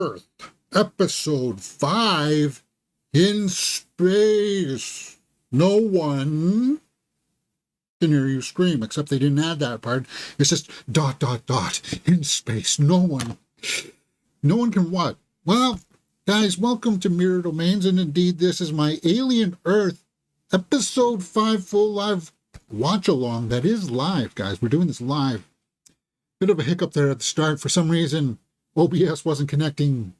Earth, episode 5, in space. No one can hear you scream, except they didn't add that part. It's just ... in space. No one can what? Well, guys, welcome to Mirror Domains, and indeed this is my Alien Earth episode 5 full live watch along. That is live, guys. We're doing this live. Bit of a hiccup there at the start. For some reason, OBS wasn't connecting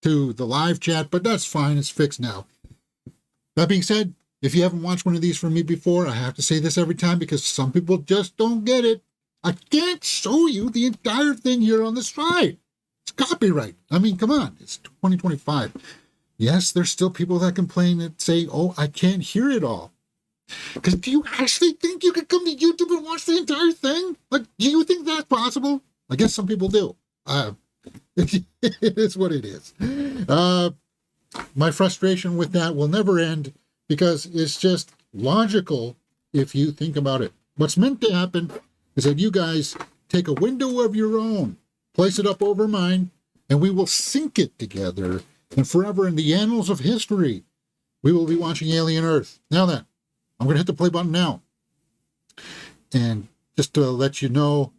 to the live chat, but that's fine. It's fixed now. That being said, if you haven't watched one of these from me before, I have to say this every time because some people just don't get it. I can't show you the entire thing here on the side. It's copyright. I mean, come on. It's 2025. Yes, there's still people that complain and say, oh, I can't hear it all. Because do you actually think you could come to YouTube and watch the entire thing? Like, do you think that's possible? I guess some people do. It is what it is. My frustration with that will never end because it's just logical if you think about it. What's meant to happen is that you guys take a window of your own, place it up over mine, and we will sync it together. And forever in the annals of history, we will be watching Alien Earth. Now then, I'm going to hit the play button now. And just to let you know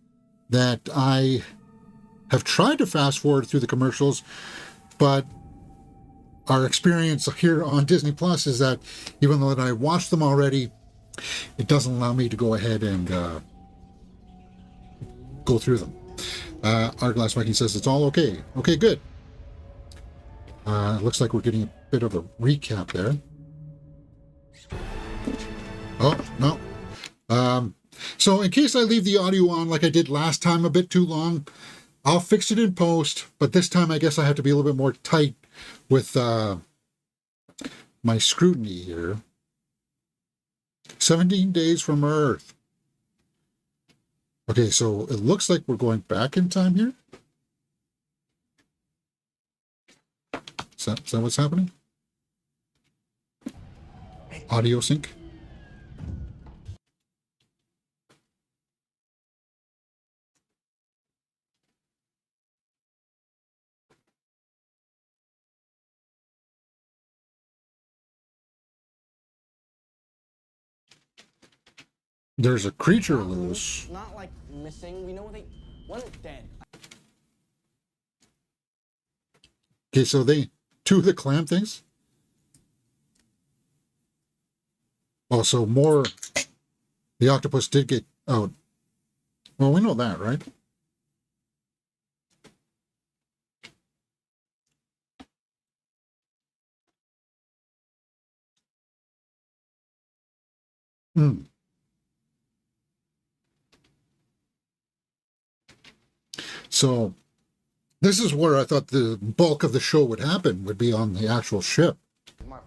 that I have tried to fast forward through the commercials, but our experience here on Disney Plus is that even though I watched them already, it doesn't allow me to go ahead and go through them. Hourglass Viking says it's all okay. Okay, good. Looks like we're getting a bit of a recap there. Oh, no. So in case I leave the audio on like I did last time a bit too long, I'll fix it in post, but this time I guess I have to be a little bit more tight with my scrutiny here. 17 days from Earth. Okay, so it looks like we're going back in time here. Is that what's happening? Audio sync. There's a creature loose. Not like missing. We know they went dead. Okay, so two of the clam things. Oh, so more. The octopus did get out. Well, we know that, right? Hmm. So this is where I thought the bulk of the show would happen, would be on the actual ship. Yeah,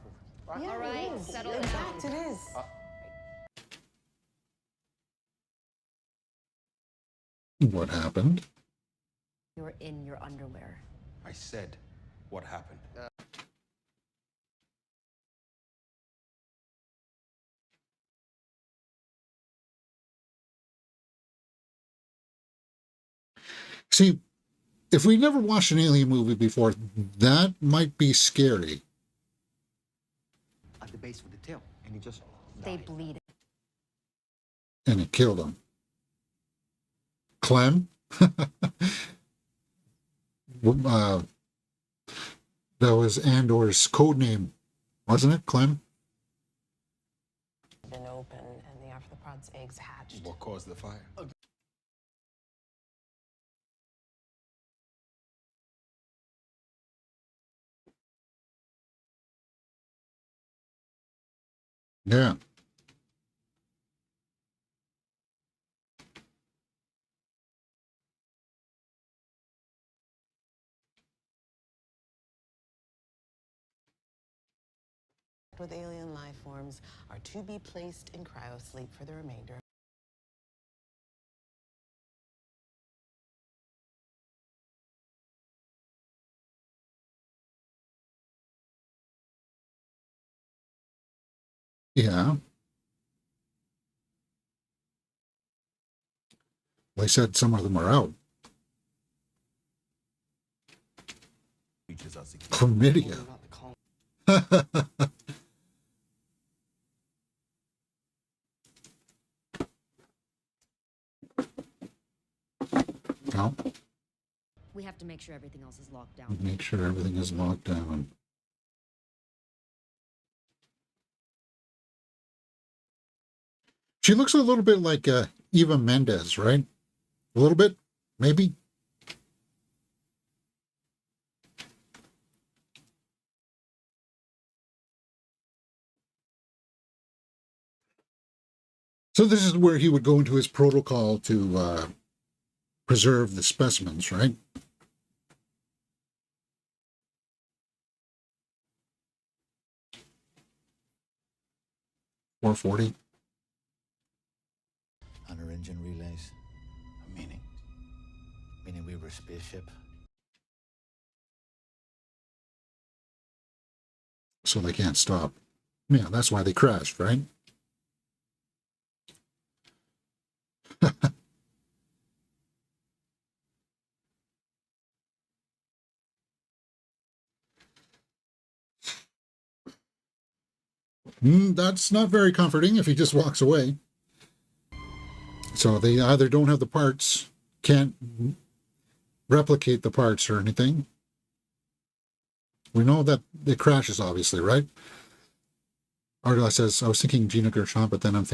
all right, settle down. In fact, it is. What happened? You're in your underwear. I said what happened. See, if we never watched an alien movie before, that might be scary. At the base with the tail, and he just They died. bleed. And it killed him. Clem? That was Andor's code name, wasn't it, Clem? Been open and the arthropod's eggs hatched. What caused the fire? Yeah. With alien life forms are to be placed in cryosleep for the remainder. Yeah. They said some of them are out. creatures are secure. Chlamydia. About the colony. Well, We have to make sure everything else is locked down. make sure everything is locked down. She looks a little bit like Eva Mendes, right? A little bit, maybe. So this is where he would go into his protocol to preserve the specimens, right? $440. Under engine relays. Meaning? Meaning we were a spaceship. So they can't stop. Yeah, that's why they crashed, right? That's not very comforting if he just walks away. So they either don't have the parts, can't replicate the parts or anything. We know that it crashes, obviously, right? Ardella says, I was thinking Gina Gershon, but then I'm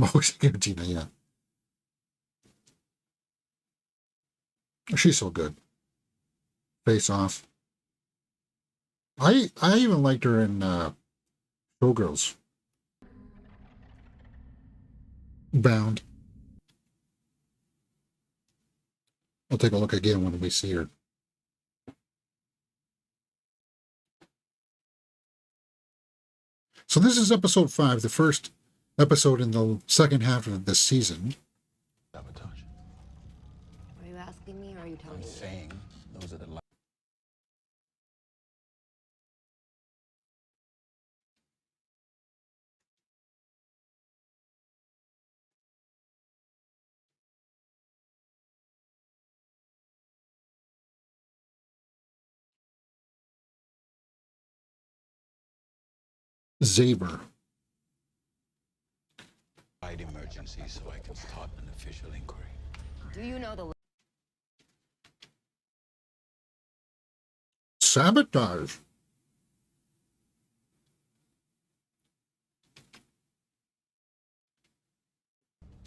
always thinking of Gina, yeah. She's so good. Face Off. I even liked her in Showgirls. Bound. We'll take a look again when we see her. So this is episode 5, the first episode in the second half of this season. Sabotage. Are you asking me or are you telling I'm me? saying those are the Zaber. light emergency so I can start an official inquiry. Do you know the Sabotage.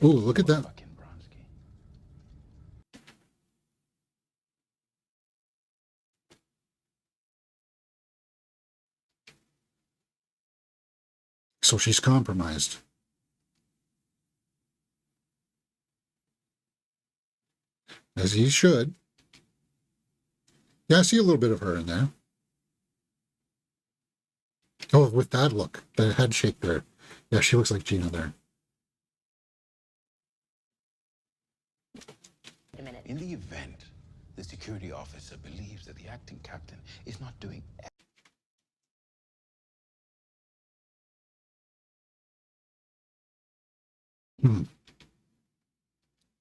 Oh, look at that. Fucking Bronski. So she's compromised. As he should. Yeah, I see a little bit of her in there. Oh, with that look, the head shake there. Yeah, she looks like Gina there. a minute? In the event the security officer believes that the acting captain is not doing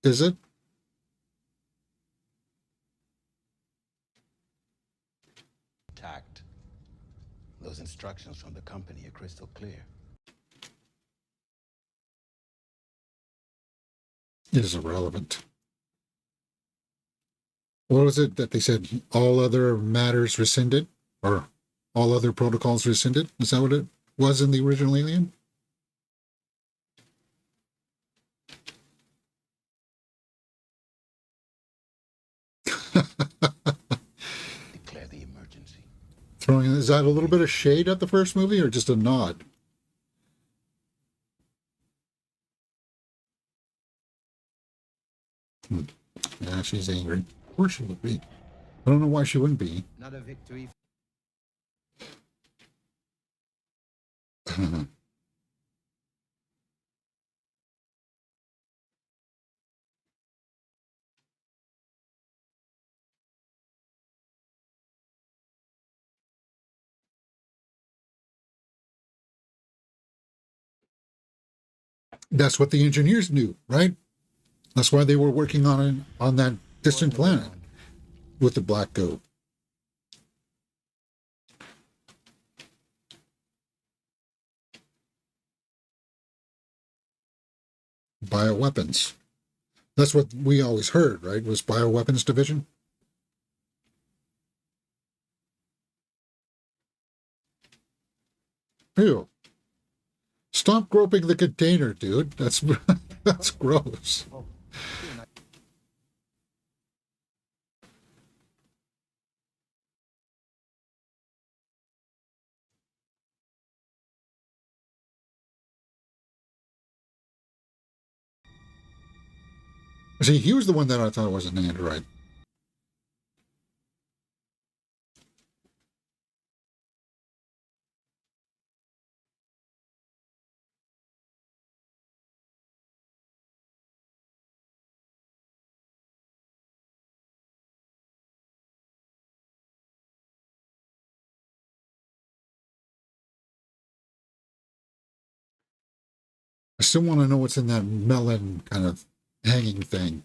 Is it? tact, those instructions from the company are crystal clear. It is irrelevant. What was it that they said? All other matters rescinded? Or all other protocols rescinded? Is that what it was in the original Alien? Declare the emergency. Is that a little bit of shade at the first movie or just a nod? Yeah, she's angry. Of course she would be. I don't know why she wouldn't be. Not a victory. That's what the engineers knew, right? That's why they were working on that distant planet with the black goat. bioweapons. That's what we always heard, right? Was bioweapons division. Ew. Stop groping the container, dude. That's that's gross. See, he was the one that I thought was an android. I still want to know what's in that melon kind of hanging thing.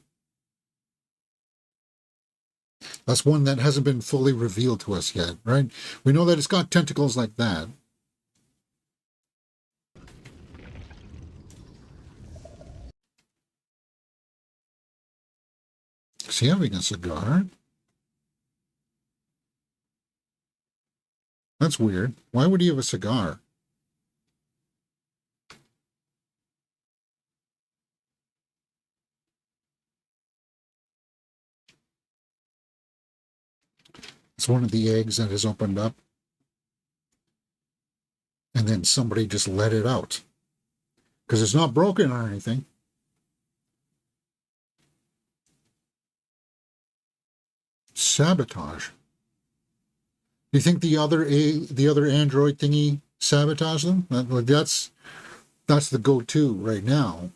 That's one that hasn't been fully revealed to us yet, right? We know that it's got tentacles like that. Is he having a cigar? That's weird. Why would he have a cigar? It's one of the eggs that has opened up. And then somebody just let it out. Because it's not broken or anything. Sabotage. Do you think the other android thingy sabotaged them? That's the go-to right now.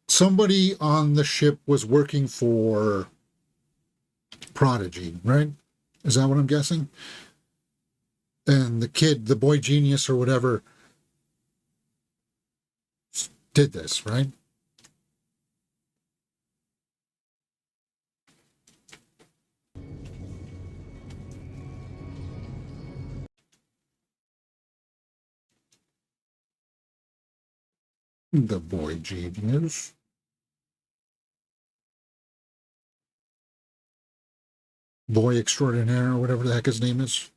Somebody on the ship was working for Prodigy, right? Is that what I'm guessing? And the kid, the boy genius or whatever, did this, right? The boy genius. Boy extraordinaire or whatever the heck his name is.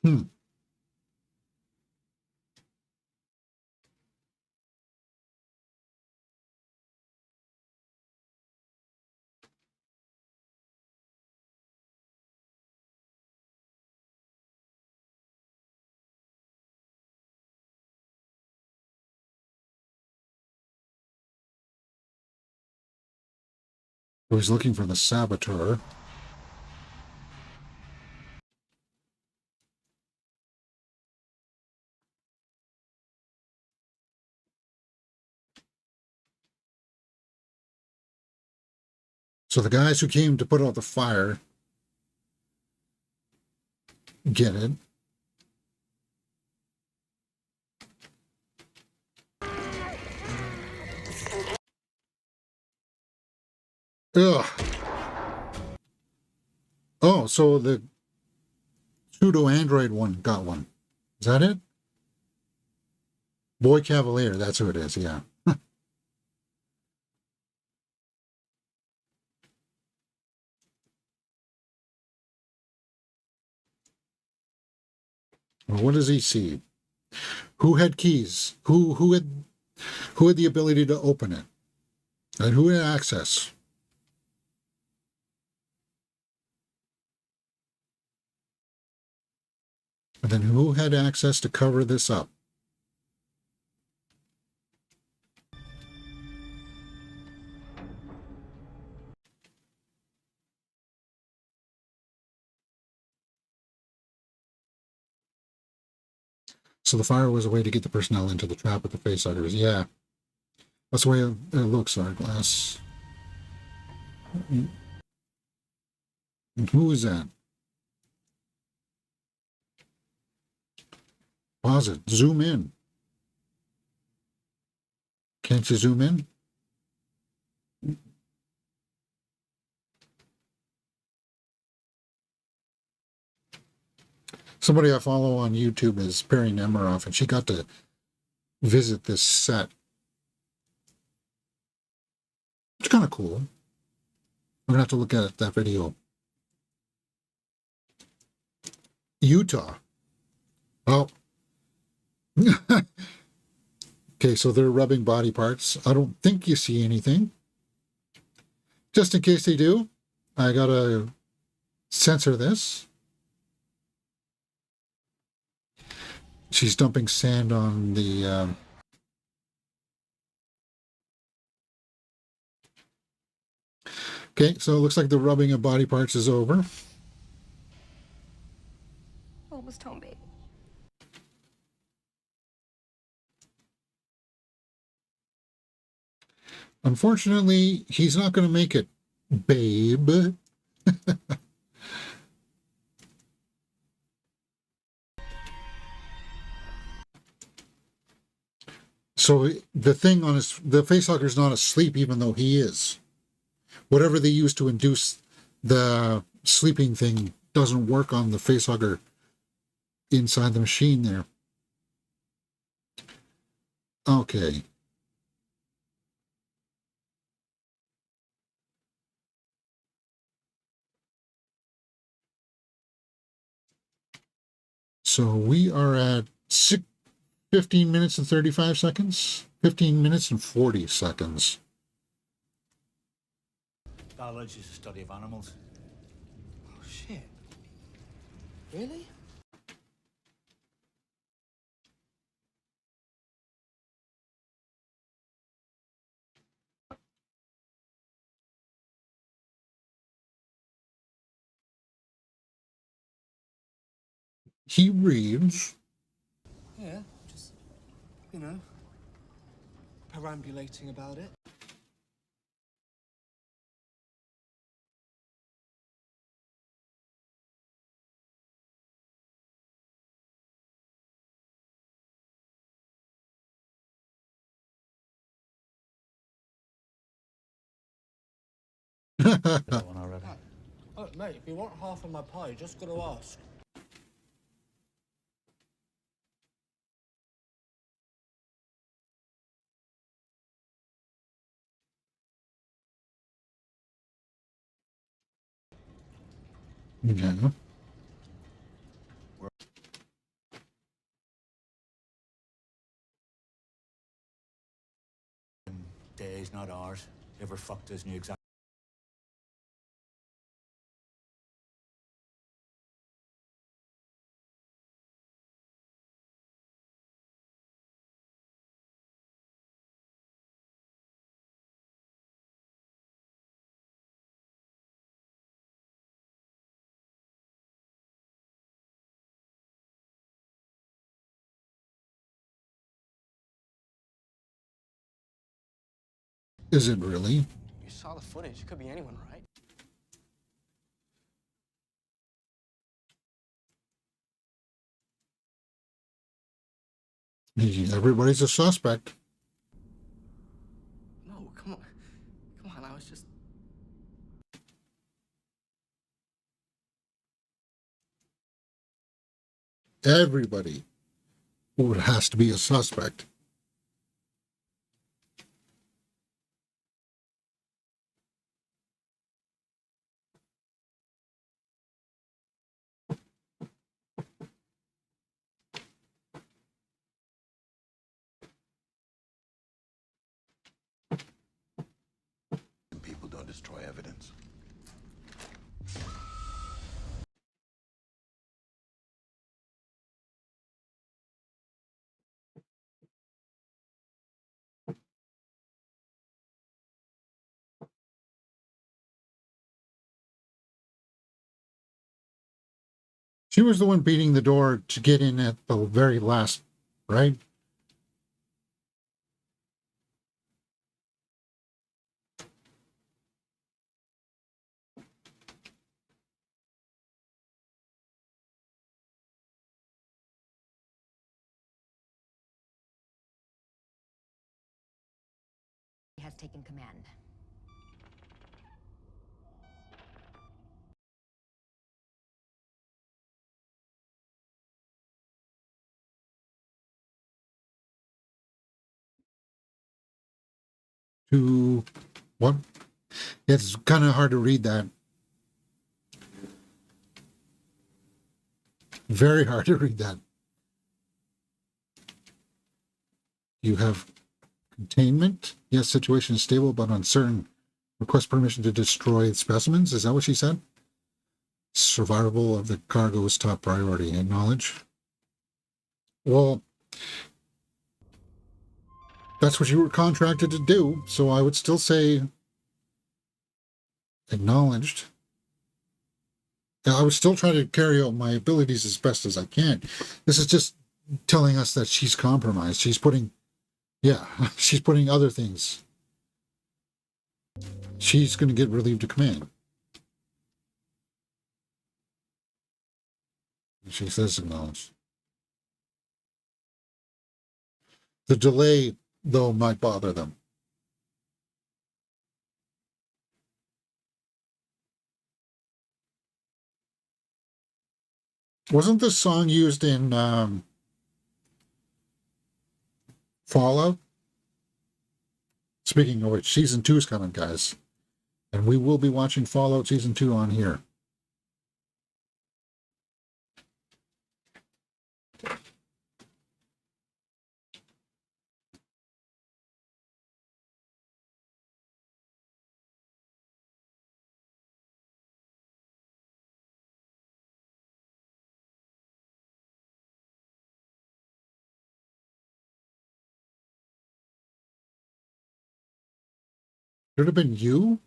Hmm. He was looking for the saboteur. So the guys who came to put out the fire get it. Ugh. Oh, so the pseudo-android one got one. Is that it? Boy Cavalier, that's who it is, yeah. Well, what does he see? Who had keys? Who had the ability to open it? And who had access? And then who had access to cover this up? So the fire was a way to get the personnel into the trap with the facehuggers. Yeah. That's the way it looks, our glass. And who is that? Pause it. Zoom in. Can't you zoom in? Somebody I follow on YouTube is Perry Nemiroff, and she got to visit this set. It's kind of cool. I'm going to have to look at that video. Utah. Oh. Okay, so they're rubbing body parts. I don't think you see anything. Just in case they do, I got to censor this. She's dumping sand on the... Okay, so it looks like the rubbing of body parts is over. Almost home, baby. Unfortunately, he's not going to make it, babe. So the thing on the facehugger's not asleep, even though he is. Whatever they use to induce the sleeping thing doesn't work on the facehugger inside the machine there. Okay. So we are at 15 minutes and 35 seconds. 15 minutes and 40 seconds. Biology is the study of animals. Oh, shit. Really? He reads. Yeah, just, perambulating about it. That one already. Oh, mate, if you want half of my pie, you just gotta ask. Yeah. Days, not ours. Ever fucked us new exam. Is it really? You saw the footage. It could be anyone, right? Everybody's a suspect. No, come on. Come on, I was just... Everybody has to be a suspect. People don't destroy evidence. She was the one beating the door to get in at the very last, right? has taken command. To what? It's kind of hard to read that. Very hard to read that. You have containment. Yes, situation is stable but uncertain. Request permission to destroy specimens. Is that what she said? Survival of the cargo is top priority. Acknowledge. Well, that's what you were contracted to do, so I would still say acknowledged. I would still try to carry out my abilities as best as I can. This is just telling us that she's compromised. She's putting, yeah, she's putting other things. She's going to get relieved of command. She says acknowledged. The delay, though, might bother them. Wasn't this song used in Fallout? Speaking of which, season 2 is coming, guys. And we will be watching Fallout season 2 on here. Could it have been you?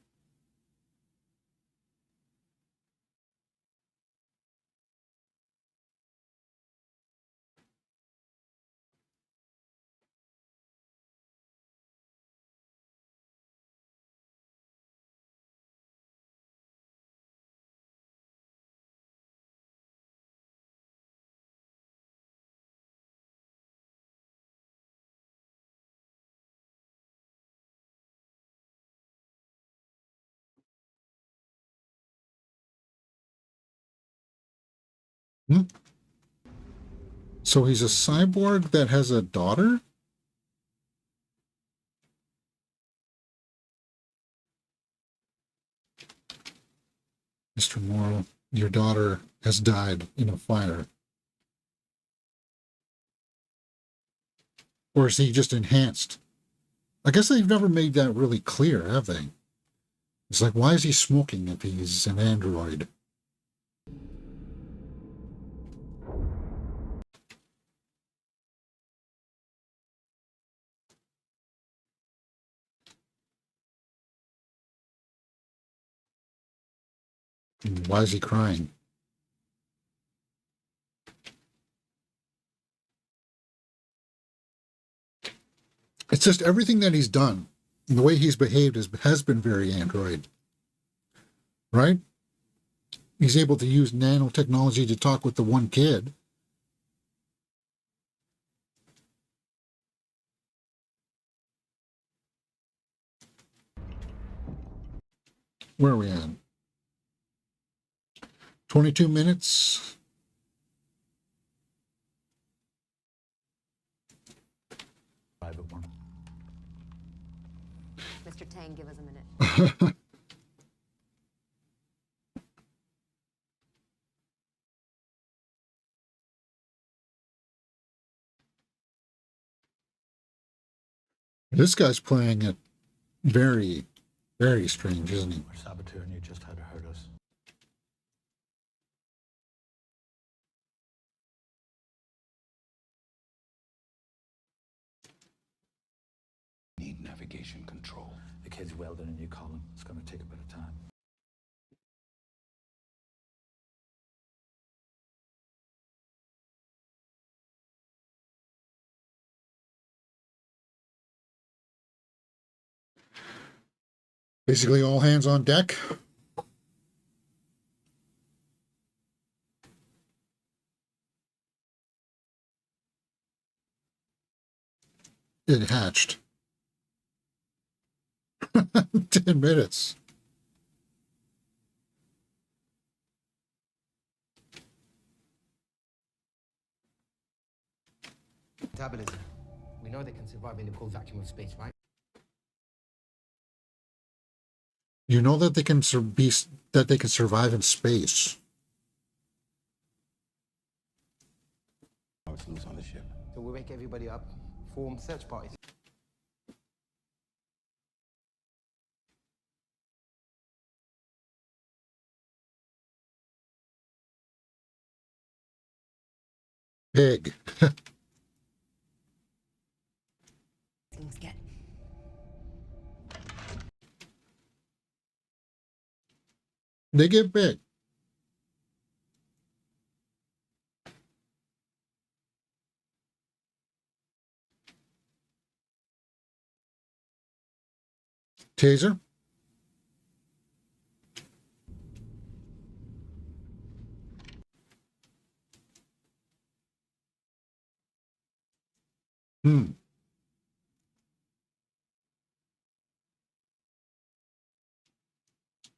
Hmm? So he's a cyborg that has a daughter? Mr. Morrow, your daughter has died in a fire. Or is he just enhanced? I guess they've never made that really clear, have they? It's like, why is he smoking if he's an android? And why is he crying? It's just everything that he's done, and the way he's behaved has been very android. Right? He's able to use nanotechnology to talk with the one kid. Where are we at? 22 minutes. Private one. Mr. Tang, give us a minute. This guy's playing it very, very strange, isn't he? Our saboteur knew just how to hurt us. Need navigation control. The kid's welding a new column. It's going to take a bit of time. Basically, all hands on deck. It hatched. 10 minutes. Metabolism. We know they can survive in the cold vacuum of space, right? You know that they can survive in space. Oh, it's loose on the ship. So we wake everybody up, form search parties. Big. Things get. They get big. Taser.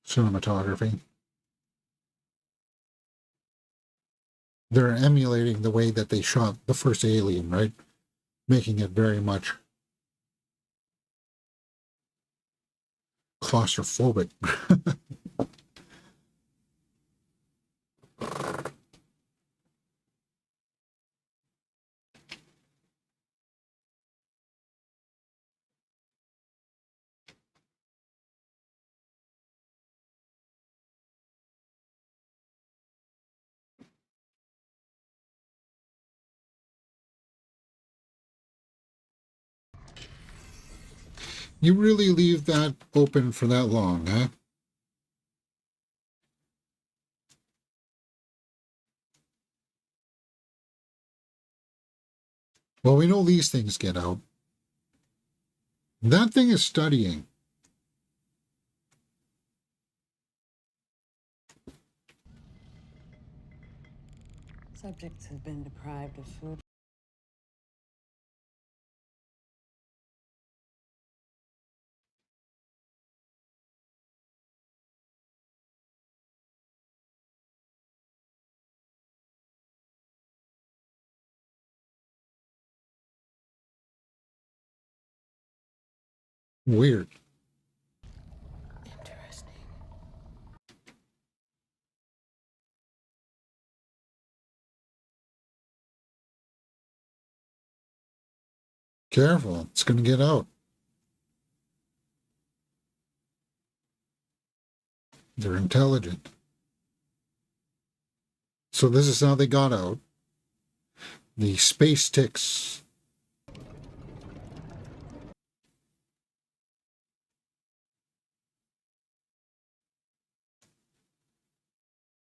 Cinematography. They're emulating the way that they shot the first Alien, right? Making it very much claustrophobic. You really leave that open for that long, huh? Well, we know these things get out. That thing is studying. Subjects have been deprived of food. Weird. Interesting. Careful. It's going to get out. They're intelligent. So this is how they got out. The space ticks.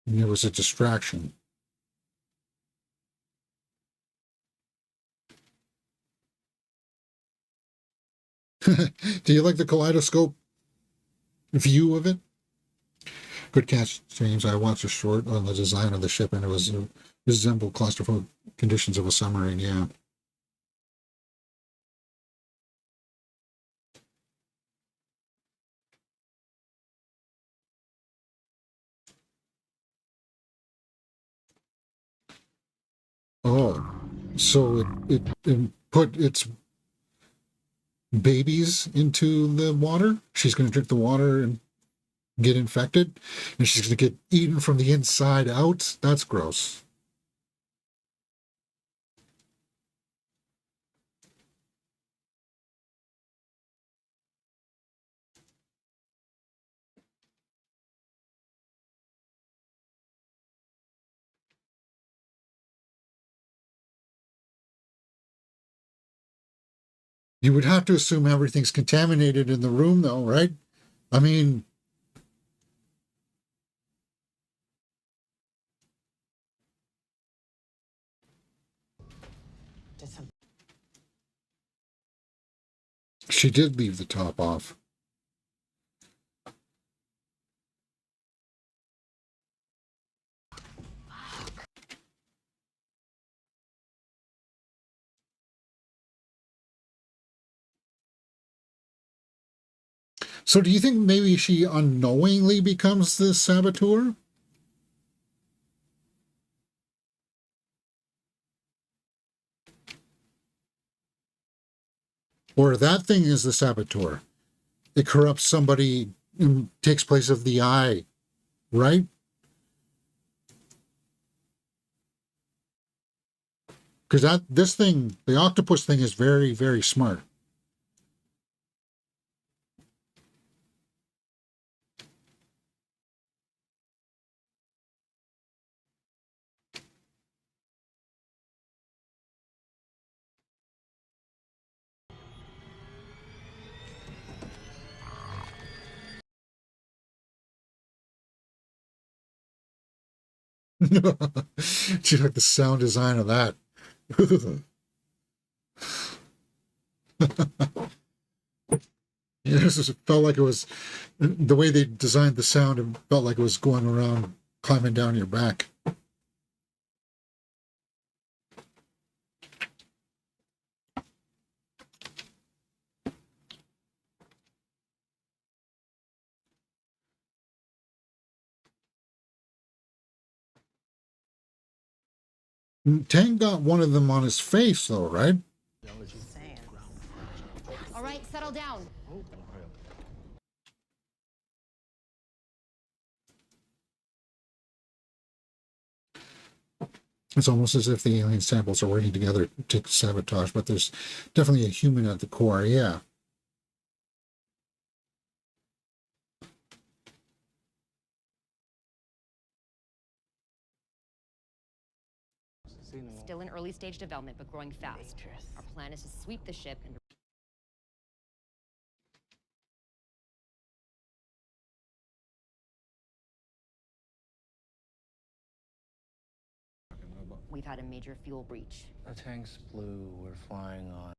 And it was a distraction. Do you like the kaleidoscope view of it? Good catch, James. I watched a short on the design of the ship, and it resembled claustrophobic conditions of a submarine. Yeah. Oh, so it put its babies into the water. She's going to drink the water and get infected, and she's going to get eaten from the inside out. That's gross. You would have to assume everything's contaminated in the room, though, right? I mean, she did leave the top off. So do you think maybe she unknowingly becomes the saboteur? Or that thing is the saboteur? It corrupts somebody and takes place of the eye, right? Because this thing, the octopus thing, is very, very smart. She like the sound design of that. It felt like it was the way they designed the sound. It felt like it was going around, climbing down your back. Tang got one of them on his face, though, right? Saying. All right, settle down. It's almost as if the alien samples are working together to sabotage, but there's definitely a human at the core, yeah. Still in early stage development, but growing fast. Our plan is to sweep the ship and we've had a major fuel breach. The tanks blew. We're flying on.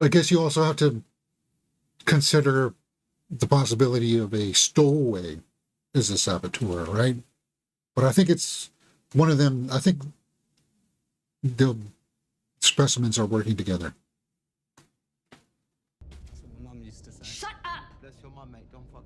I guess you also have to consider the possibility of a stowaway as a saboteur, right? But I think it's one of them. I think the specimens are working together. Mum used to say. Shut up! That's your mum, mate. Don't fuck.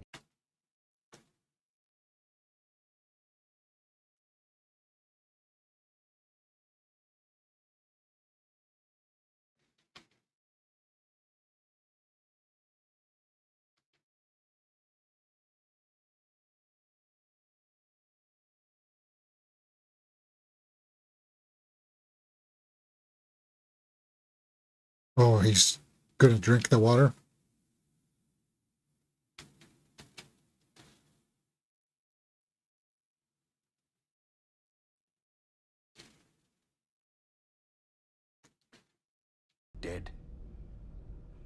Oh, he's going to drink the water? Dead.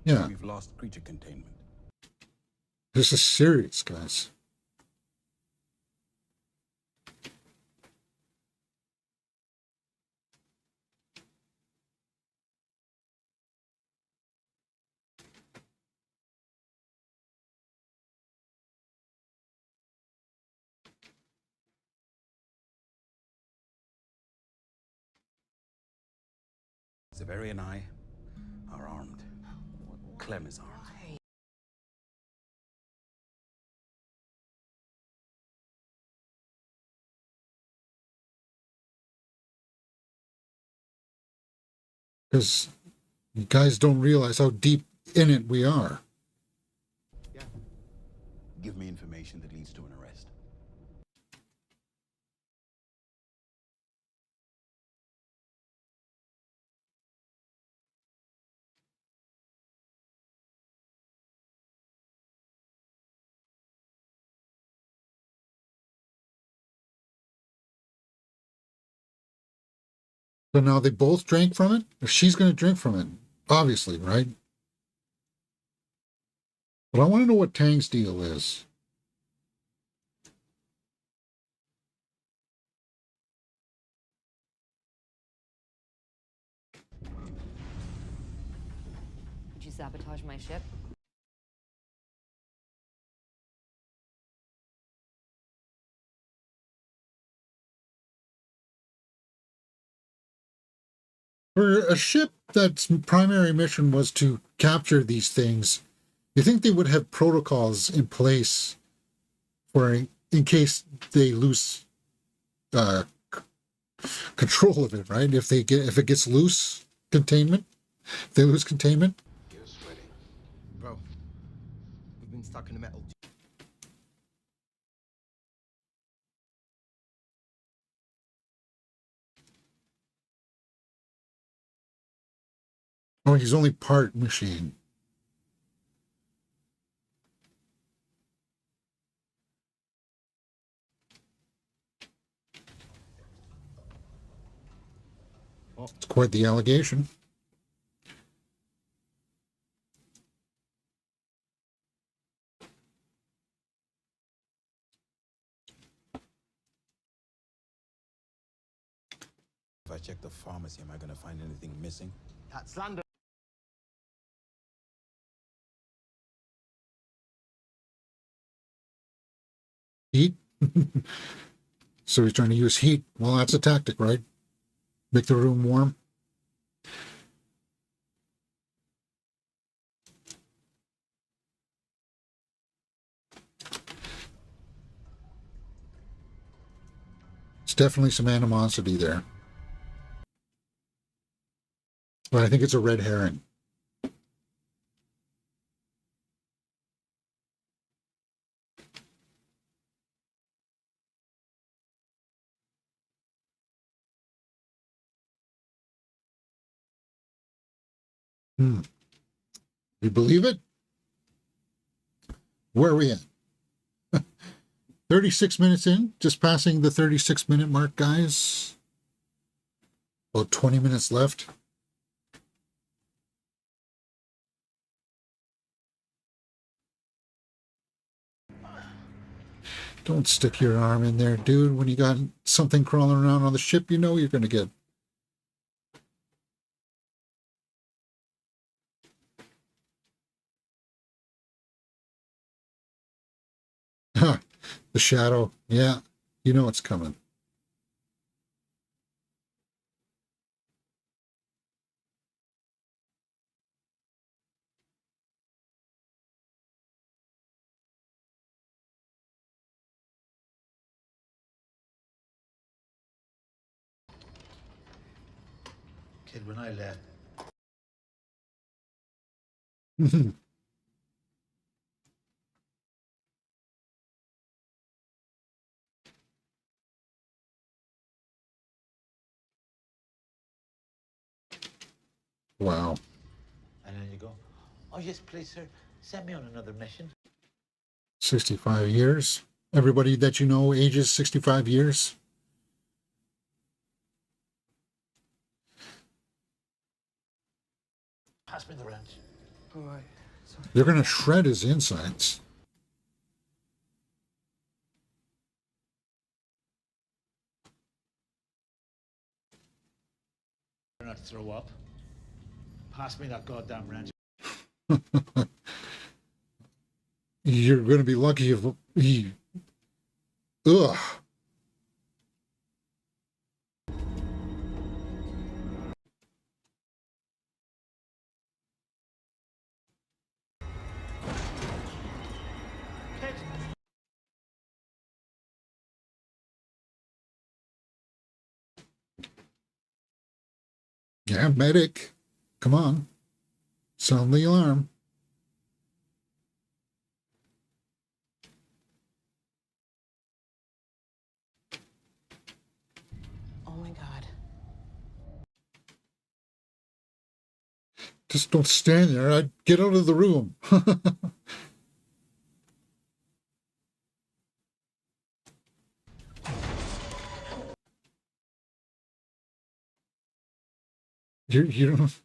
Yeah. We've lost creature containment. This is serious, guys. Severi and I are armed. Clem is armed. Because you guys don't realize how deep in it we are. Yeah. Give me information that leads to an arrest. So now they both drank from it? If she's going to drink from it, obviously, right? But I want to know what Tang's deal is. sabotage my ship? For a ship that's primary mission was to capture these things, you think they would have protocols in place for in case they lose uh, control of it, right? If it gets loose, containment. If they lose containment. You're sweating. Bro, we've been stuck in the metal. Oh, he's only part machine. It's quite the allegation. If I check the pharmacy, am I gonna find anything missing? That's Xander. Heat. So he's trying to use heat. Well, that's a tactic, right? Make the room warm. It's definitely some animosity there. But I think it's a red herring. You believe it? Where are we at? 36 minutes in, just passing the 36-minute mark, guys. About 20 minutes left. Don't stick your arm in there, dude. When you got something crawling around on the ship, you know you're going to get. Huh. The shadow. Yeah, you know it's coming. Kid, when I left, Wow. and then you go, oh yes, please, sir, send me on another mission. 65 years. Everybody that you know ages 65 years. Pass me the wrench. All right. Sorry. They're going to shred his insides. Not throw up. Pass me that goddamn wrench. You're going to be lucky if he. Ugh. Yeah, medic. Come on. Sound the alarm. Oh my God. Just don't stand there. I'd get out of the room. You don't.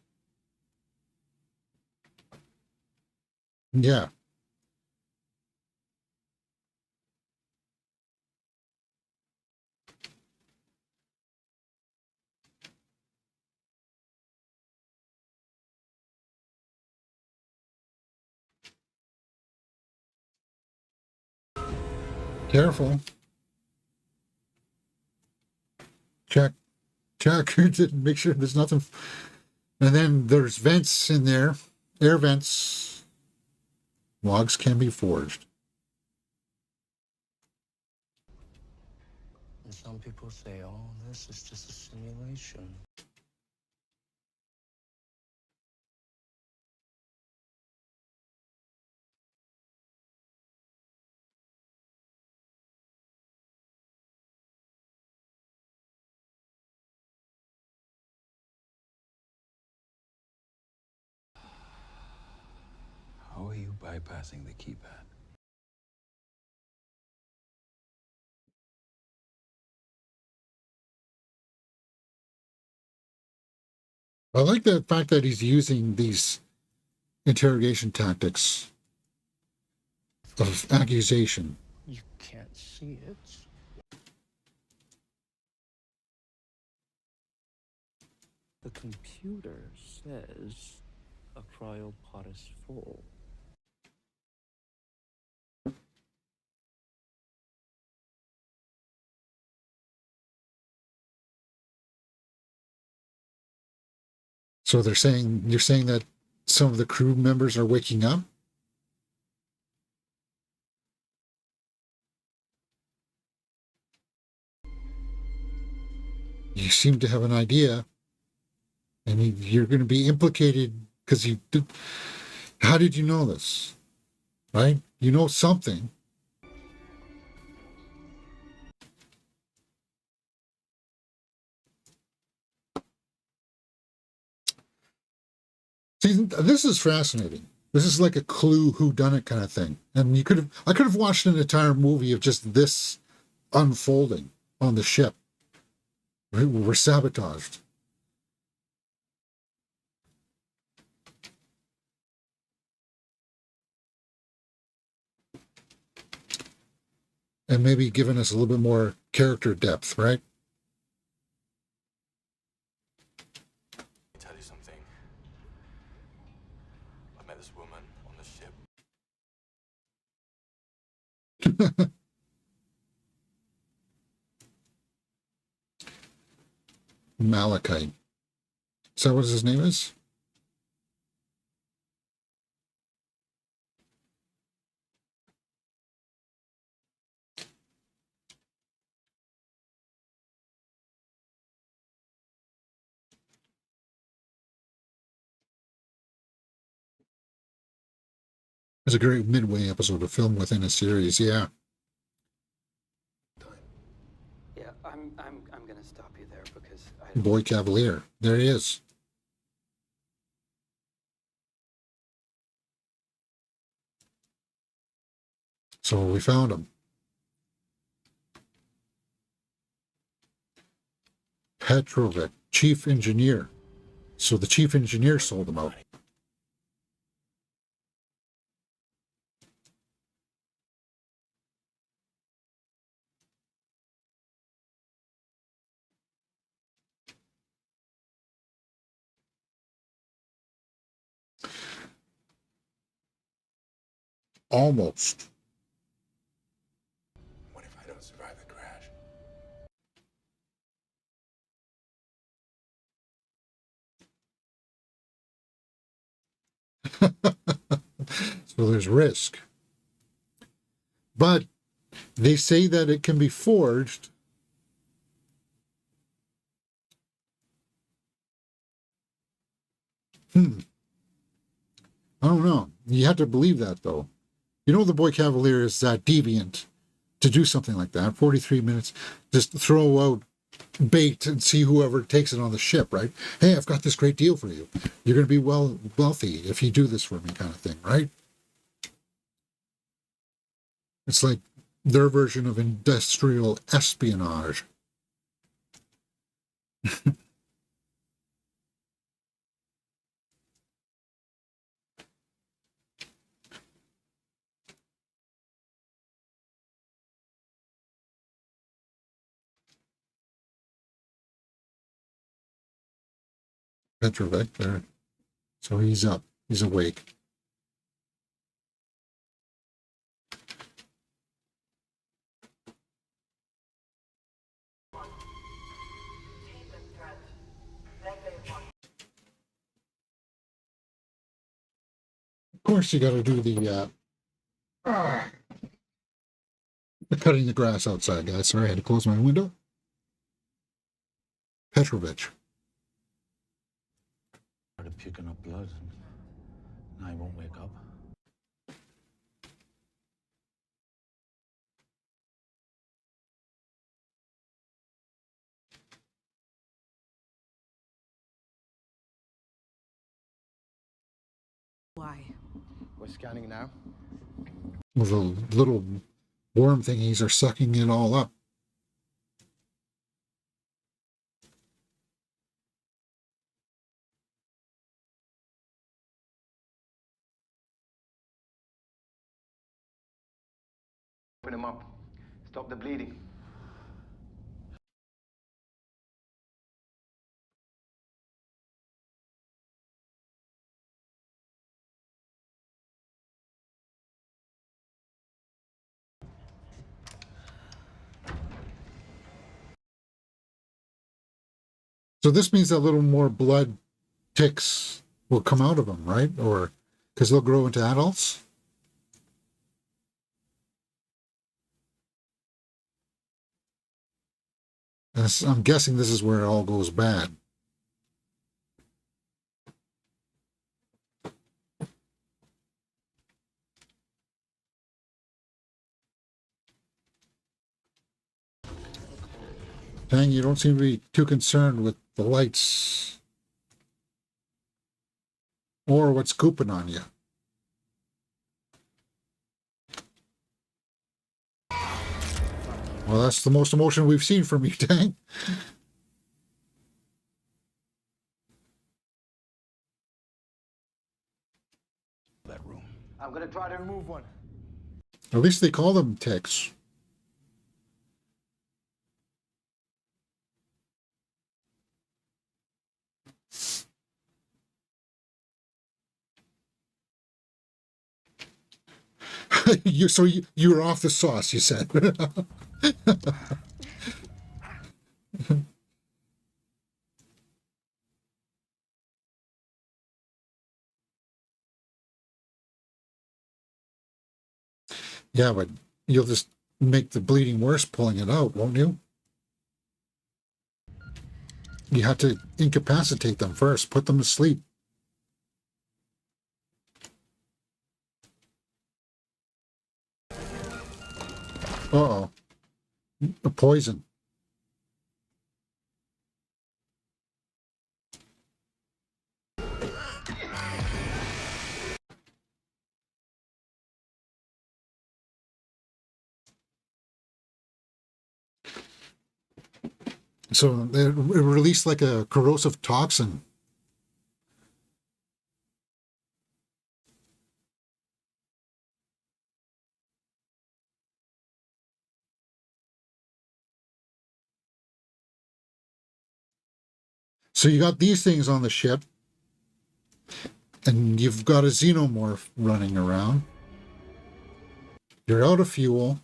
Yeah. Careful. Check. Make sure there's nothing. And then there's vents in there. Air vents. Logs can be forged. And some people say, oh, this is just a simulation. How are you bypassing the keypad? I like the fact that he's using these interrogation tactics of accusation. You can't see it. The computer says a cryopod is full. So you're saying that some of the crew members are waking up? You seem to have an idea, and you're going to be implicated because you did. How did you know this? Right? You know something. See, this is fascinating. This is like a Clue whodunit kind of thing. And I could have watched an entire movie of just this unfolding on the ship. We're sabotaged. And maybe giving us a little bit more character depth, right? Tell you something. I met this woman on the ship. Malachite. Is that what his name is? It's a great midway episode of film within a series, yeah. Yeah, I'm gonna stop you there because Boy Cavalier. There he is. So we found him. Petrovic, chief engineer. So the chief engineer sold him out. Almost. What if I don't survive the crash? So there's risk. But they say that it can be forged. I don't know. You have to believe that, though. You know the Boy Cavalier is that deviant to do something like that. 43 minutes, just throw out bait and see whoever takes it on the ship, right? Hey, I've got this great deal for you. You're going to be wealthy if you do this for me, kind of thing, right? It's like their version of industrial espionage. Petrovic there. So he's up. He's awake. Of course, you got to do the cutting the grass outside, guys. Sorry, I had to close my window. Petrovich. Started puking up blood. Now he won't wake up. Why? We're scanning now. Well, the little worm thingies are sucking it all up. Open him up. Stop the bleeding. So this means that a little more blood ticks will come out of them, right? Or because they'll grow into adults. I'm guessing this is where it all goes bad. Dang, you don't seem to be too concerned with the lights or what's gooping on you. Well, that's the most emotion we've seen from you, Tang. That room. I'm gonna try to remove one. At least they call them ticks. You were off the sauce, you said. Yeah, but you'll just make the bleeding worse pulling it out, won't you? You have to incapacitate them first, put them to sleep. Uh-oh. A poison. So it released like a corrosive toxin. So you got these things on the ship, and you've got a xenomorph running around. You're out of fuel,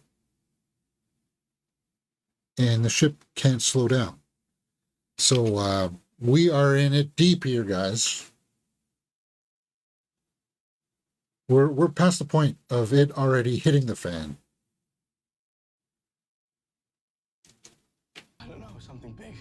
and the ship can't slow down. So we are in it deep here, guys. We're past the point of it already hitting the fan. I don't know, something big.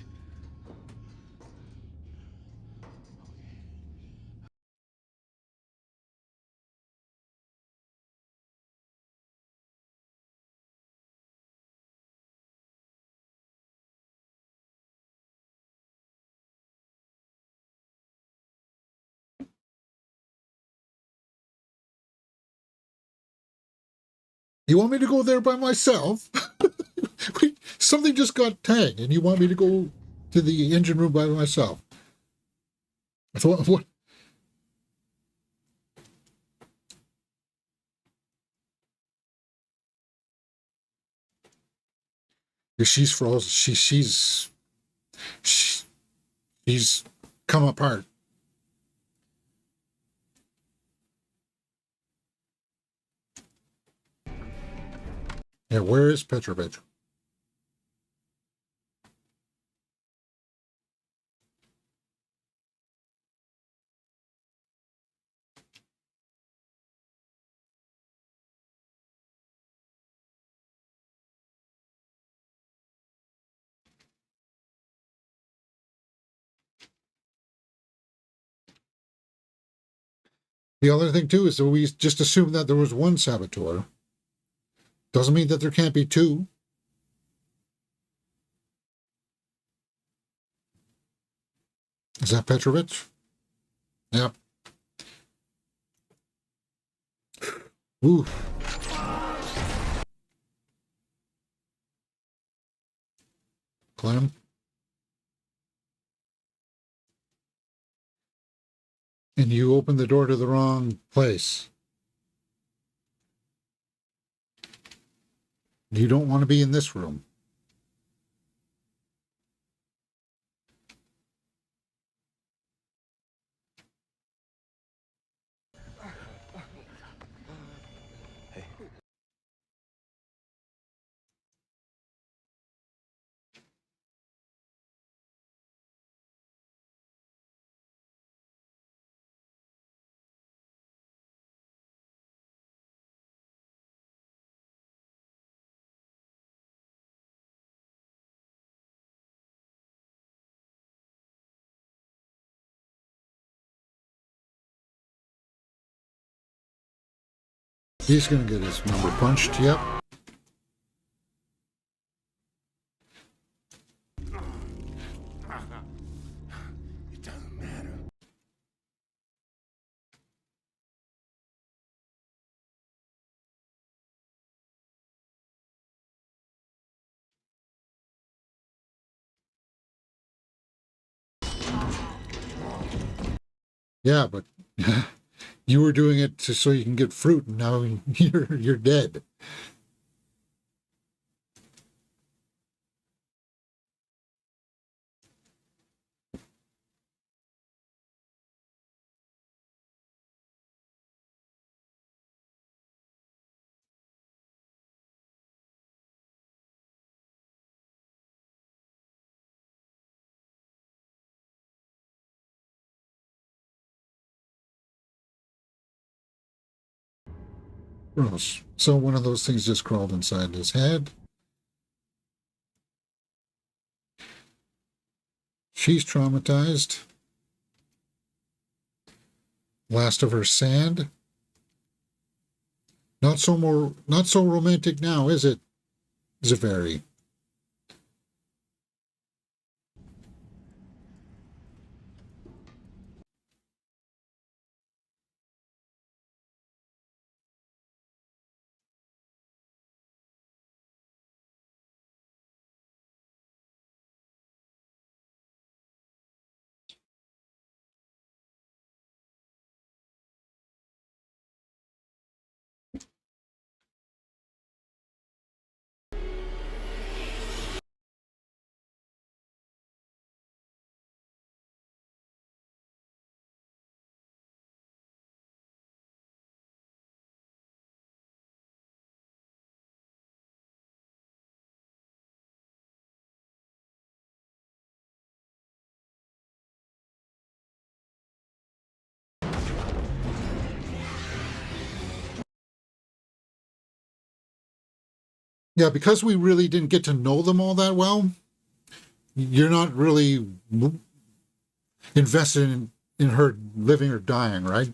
You want me to go there by myself? Something just got tagged, and you want me to go to the engine room by myself? What? She's frozen. She's come apart. Yeah, where is Petrovich? The other thing too is that we just assumed that there was one saboteur. Doesn't mean that there can't be two. Is that Petrovich? Yep. Ooh. Clem. And you opened the door to the wrong place. You don't want to be in this room. He's going to get his number punched. Yep. It doesn't matter. Yeah, but you were doing it so you can get fruit, and now you're dead. Gross. So one of those things just crawled inside his head. She's traumatized. Last of her sand. Not so romantic now, is it? Is it very? Yeah, because we really didn't get to know them all that well, you're not really invested in her living or dying, right?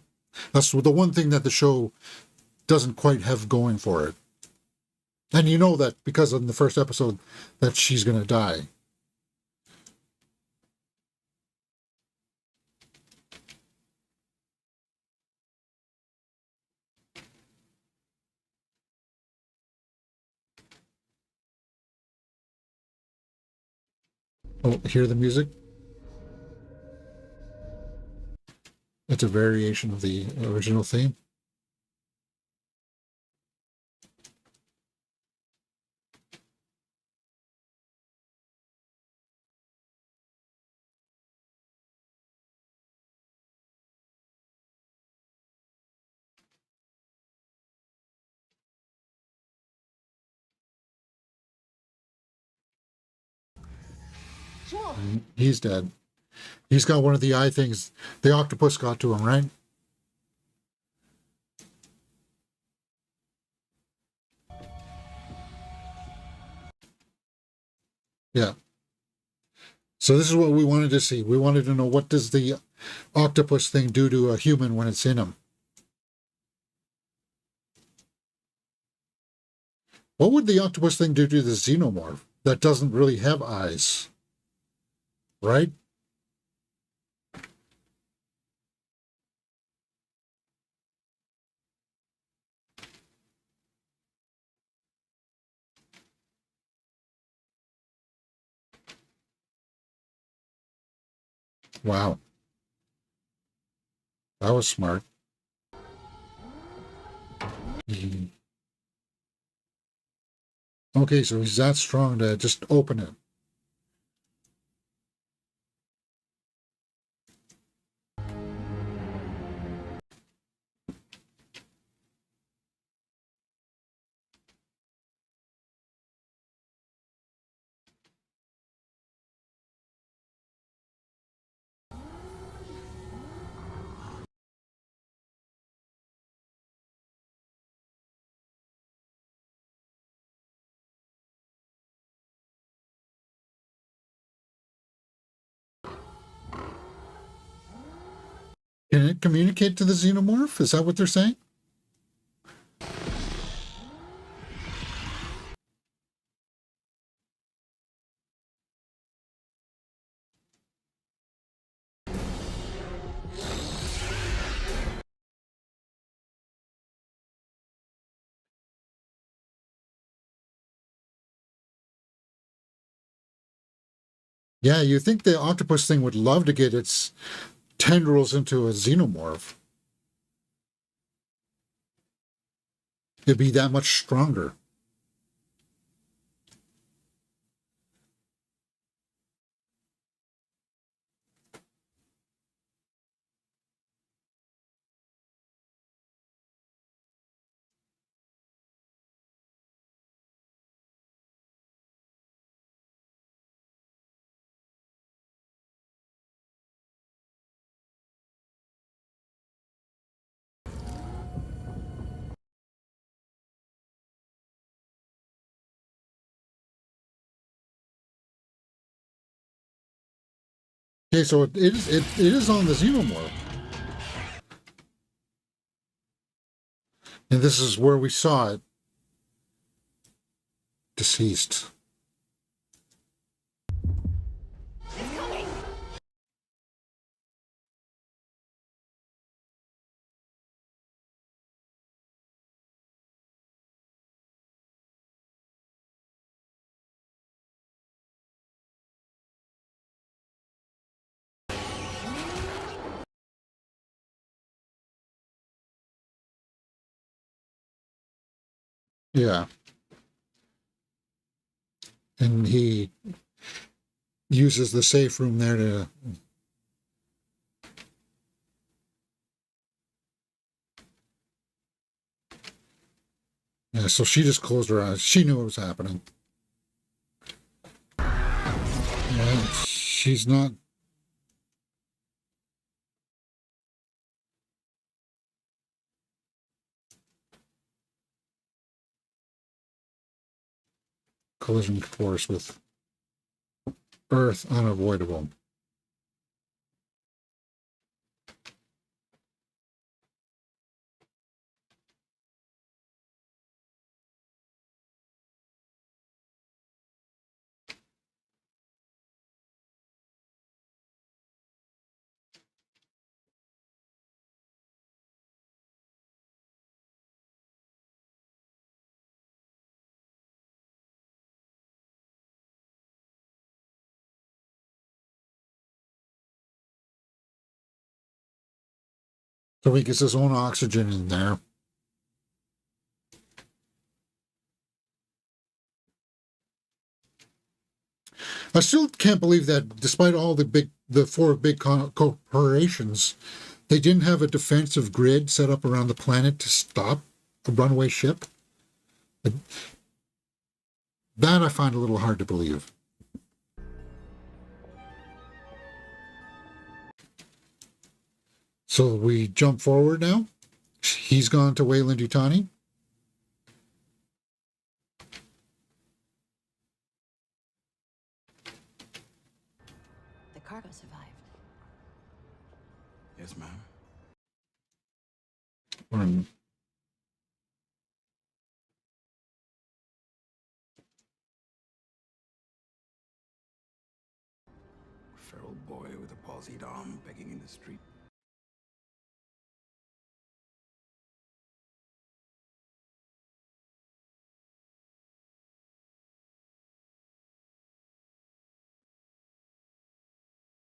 That's the one thing that the show doesn't quite have going for it. And you know that because in the first episode that she's going to die. Oh, hear the music? It's a variation of the original theme. He's dead. He's got one of the eye things. The octopus got to him, right? Yeah. So this is what we wanted to see. We wanted to know, what does the octopus thing do to a human when it's in him? What would the octopus thing do to the xenomorph that doesn't really have eyes? Right? Wow. That was smart. Mhm. Okay, so he's that strong to just open it. Can it communicate to the xenomorph? Is that what they're saying? Yeah, you think the octopus thing would love to get its tendrils into a xenomorph. It'd be that much stronger. Okay, so it is on the xenomorph. And this is where we saw it. Deceased. Yeah. And he uses the safe room there to. Yeah, so she just closed her eyes. She knew what was happening. Yeah, she's not. Collision course with Earth unavoidable. So he gets his own oxygen in there. I still can't believe that despite all the four big corporations, they didn't have a defensive grid set up around the planet to stop a runaway ship. That I find a little hard to believe. So we jump forward now. He's gone to Weyland-Yutani. The cargo survived. Yes, ma'am. Or boy with a palsied arm begging in the street.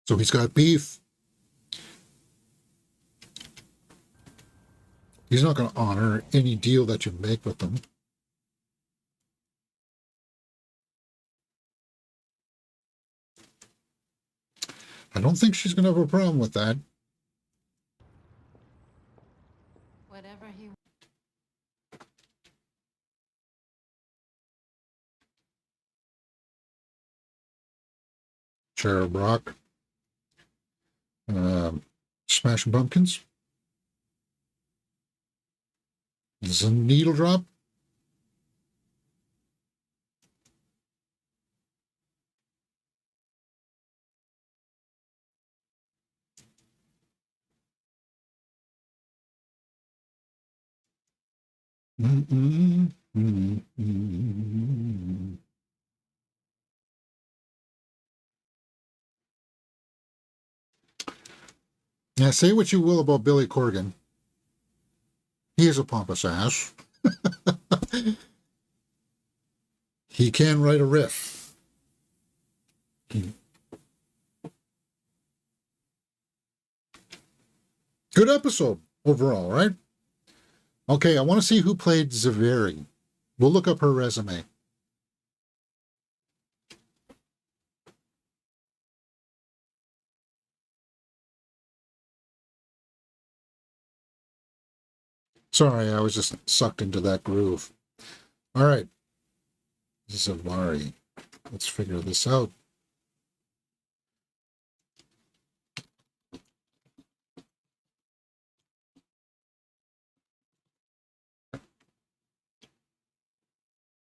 So he's got beef. He's not going to honor any deal that you make with them. I don't think she's going to have a problem with that. Whatever he Cherub Rock. Smashing Pumpkins. This is a needle drop. Now, say what you will about Billy Corgan. He is a pompous ass. He can write a riff. Good episode overall, right? Okay, I want to see who played Zaveri. We'll look up her resume. Sorry, I was just sucked into that groove. All right. Zavari. Let's figure this out.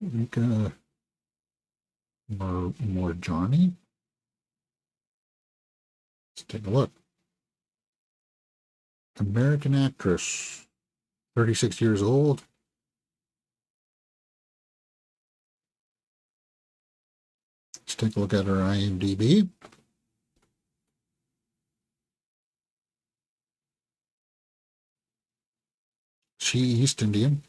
Rika Morjani. Let's take a look. American actress, 36 years old. Let's take a look at her IMDb. She East Indian.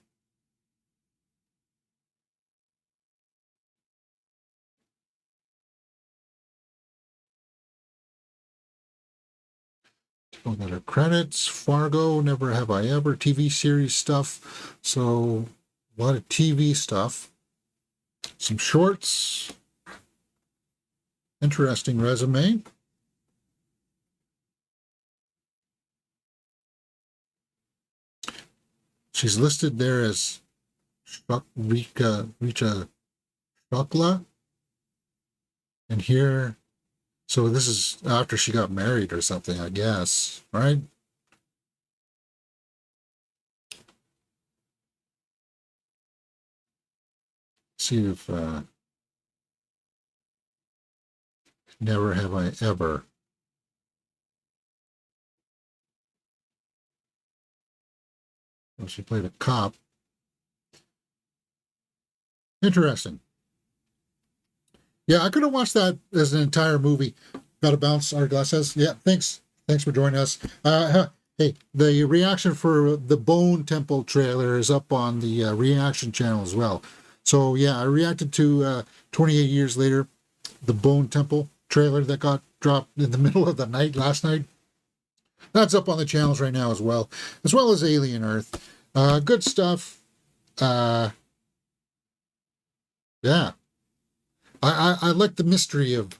Look at her credits. Fargo, Never Have I Ever, TV series stuff. So a lot of TV stuff. Some shorts. Interesting resume. She's listed there as Rika Shukla. And here, so this is after she got married or something, I guess, right? See if Never Have I Ever. Well, she played a cop. Interesting. Yeah, I could have watched that as an entire movie. Got to bounce. Our glass says, yeah, thanks. Thanks for joining us. Hey, the reaction for the Bone Temple trailer is up on the reaction channel as well. So, yeah, I reacted to 28 years later, the Bone Temple trailer that got dropped in the middle of the night last night. That's up on the channels right now as well as Alien Earth. Good stuff. Yeah. I like the mystery of.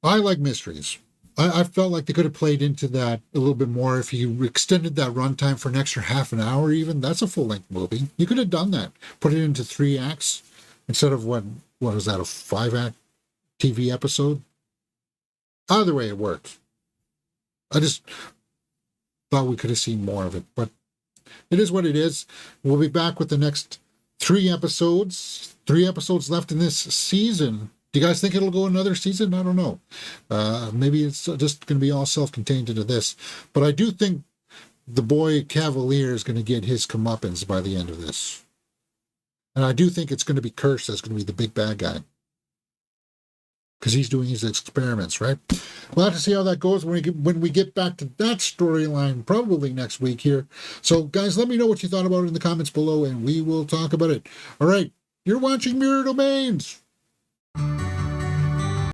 I like mysteries. I felt like they could have played into that a little bit more if you extended that runtime for an extra half an hour. Even that's a full length movie. You could have done that. Put it into 3 acts instead of what was that, a 5-act TV episode? Either way, it worked. I just thought we could have seen more of it, but it is what it is. We'll be back with the next 3 episodes. 3 episodes left in this season. Do you guys think it'll go another season? I don't know. Maybe it's just going to be all self-contained into this. But I do think the boy Cavalier is going to get his comeuppance by the end of this. And I do think it's going to be Curse that's going to be the big bad guy. because he's doing his experiments, right? We'll have to see how that goes when we get back to that storyline, probably next week here. So, guys, let me know what you thought about it in the comments below, and we will talk about it. All right, you're watching Mirror Domains.